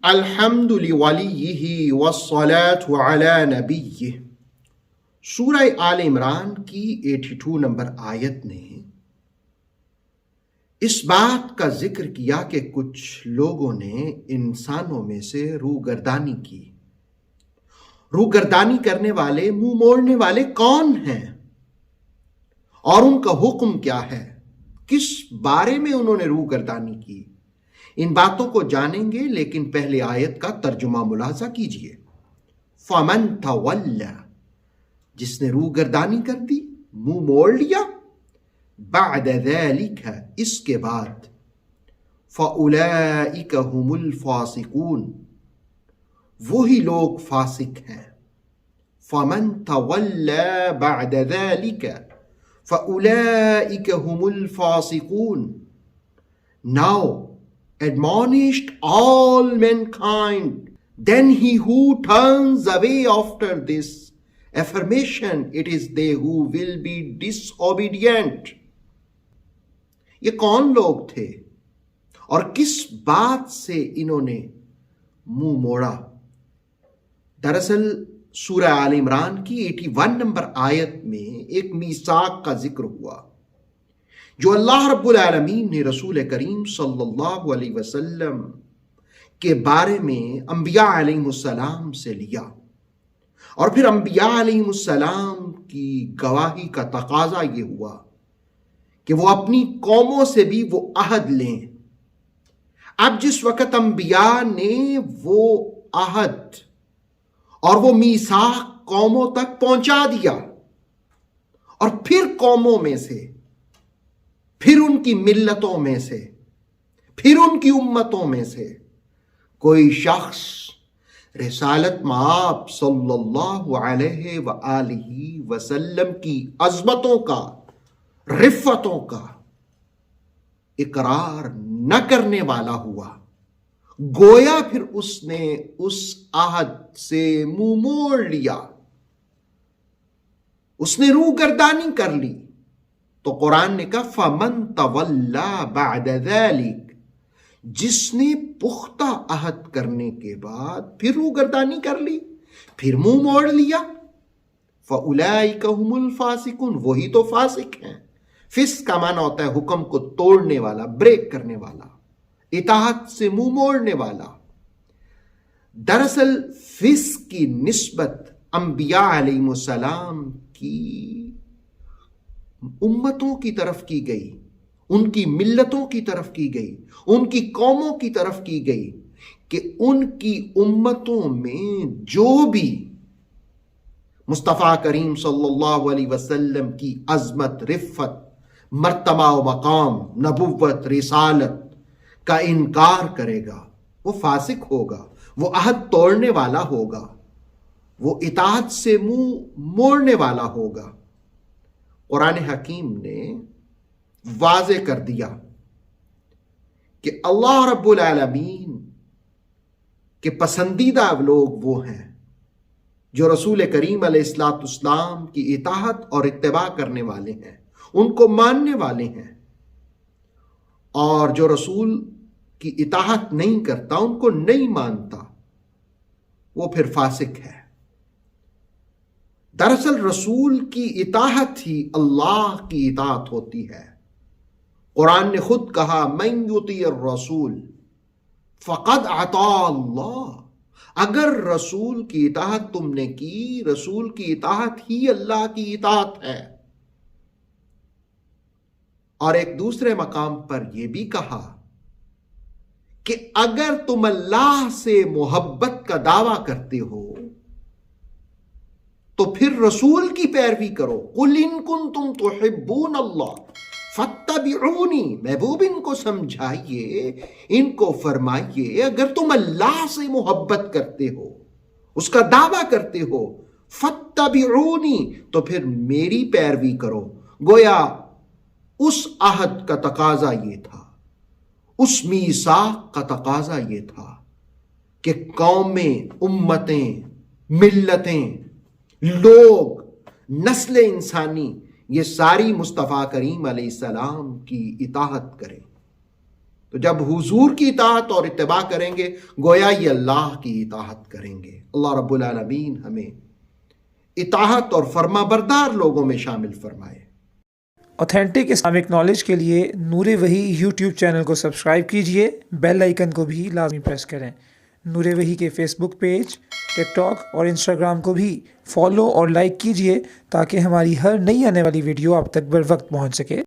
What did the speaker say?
الحمد لولیہ والصلاة علی نبیہ۔ سورہ آل عمران کی 82 نمبر آیت نے اس بات کا ذکر کیا کہ کچھ لوگوں نے انسانوں میں سے روگردانی کی۔ روگردانی کرنے والے، منہ موڑنے والے کون ہیں اور ان کا حکم کیا ہے؟ کس بارے میں انہوں نے روگردانی کی؟ ان باتوں کو جانیں گے، لیکن پہلے آیت کا ترجمہ ملاحظہ کیجئے۔ فَمَن تَوَلَّى، جس نے روگردانی کر دی، منہ موڑ لیا، بعد ذلك، اس کے بعد، فَأُولَئِكَ هُمُ الْفَاسِقُونَ، وہی لوگ فاسق ہیں۔ فَمَن تَوَلَّى بَعْدَ ذَلِكَ فَأُولَئِكَ هُمُ الْفَاسِقُونَ۔ Now admonished all mankind, then he who turns away after this affirmation, it is they who will be disobedient۔ یہ کون لوگ تھے اور کس بات سے انہوں نے منہ موڑا؟ دراصل سورہ آل عمران کی 81 نمبر آیت میں ایک میثاق کا ذکر ہوا جو اللہ رب العالمین نے رسول کریم صلی اللہ علیہ وسلم کے بارے میں انبیاء علیہ السلام سے لیا، اور پھر انبیاء علیہ السلام کی گواہی کا تقاضا یہ ہوا کہ وہ اپنی قوموں سے بھی وہ عہد لیں۔ اب جس وقت انبیاء نے وہ عہد اور وہ میثاق قوموں تک پہنچا دیا، اور پھر قوموں میں سے، پھر ان کی ملتوں میں سے، پھر ان کی امتوں میں سے کوئی شخص رسالت مآب صلی اللہ علیہ وآلہ وسلم کی عظمتوں کا، رفتوں کا اقرار نہ کرنے والا ہوا، گویا پھر اس نے اس عہد سے منہ موڑ لیا، اس نے روگردانی کر لی، تو قرآن نے کہا فَمَن تَوَلَّى بَعْدَ ذَلِكَ، جس نے پختہ عہد کرنے کے بعد پھر روگردانی کر لی، پھر منہ موڑ لیا، فَأُولَئِكَ هُمُ الْفَاسِقُونَ، وہی تو فاسق ہیں۔ فسق کا معنی ہوتا ہے حکم کو توڑنے والا، بریک کرنے والا، اطاعت سے منہ موڑنے والا۔ دراصل فسق کی نسبت انبیاء علیہ السلام کی امتوں کی طرف کی گئی، ان کی ملتوں کی طرف کی گئی، ان کی قوموں کی طرف کی گئی کہ ان کی امتوں میں جو بھی مصطفیٰ کریم صلی اللہ علیہ وسلم کی عظمت، رفت، مرتبہ و مقام، نبوت، رسالت کا انکار کرے گا وہ فاسق ہوگا، وہ عہد توڑنے والا ہوگا، وہ اطاعت سے منہ موڑنے والا ہوگا۔ قرآن حکیم نے واضح کر دیا کہ اللہ رب العالمین کے پسندیدہ لوگ وہ ہیں جو رسول کریم علیہ السلام کی اطاعت اور اتباع کرنے والے ہیں، ان کو ماننے والے ہیں، اور جو رسول کی اطاعت نہیں کرتا، ان کو نہیں مانتا، وہ پھر فاسق ہے۔ دراصل رسول کی اطاعت ہی اللہ کی اطاعت ہوتی ہے۔ قرآن نے خود کہا من یطیع الرسول فقد اطاع اللہ، اگر رسول کی اطاعت تم نے کی، رسول کی اطاعت ہی اللہ کی اطاعت ہے۔ اور ایک دوسرے مقام پر یہ بھی کہا کہ اگر تم اللہ سے محبت کا دعویٰ کرتے ہو تو پھر رسول کی پیروی کرو۔ قُلْ إِن كُنتُمْ تُحِبُّونَ اللَّهَ فَاتَّبِعُونِي، محبوب ان کو سمجھائیے، ان کو فرمائیے اگر تم اللہ سے محبت کرتے ہو، اس کا دعویٰ کرتے ہو، فَاتَّبِعُونِي، تو پھر میری پیروی کرو۔ گویا اس عہد کا تقاضا یہ تھا، اس میثاق کا تقاضا یہ تھا کہ قومیں، امتیں، ملتیں، لوگ، نسل انسانی، یہ ساری مصطفیٰ کریم علیہ السلام کی اطاعت کریں۔ تو جب حضور کی اطاعت اور اتباع کریں گے گویا یہ اللہ کی اطاعت کریں گے۔ اللہ رب العالمین ہمیں اطاعت اور فرما بردار لوگوں میں شامل فرمائے۔ اوتھینٹک اسلامک نالج کے لیے نور وحی یوٹیوب چینل کو سبسکرائب کیجئے، بیل آئیکن کو بھی لازمی پریس کریں۔ نور وحی کے فیس بک پیج، ٹک ٹاک اور انسٹاگرام کو بھی فالو اور لائک کیجئے تاکہ ہماری ہر نئی آنے والی ویڈیو آپ تک بر وقت پہنچ سکے۔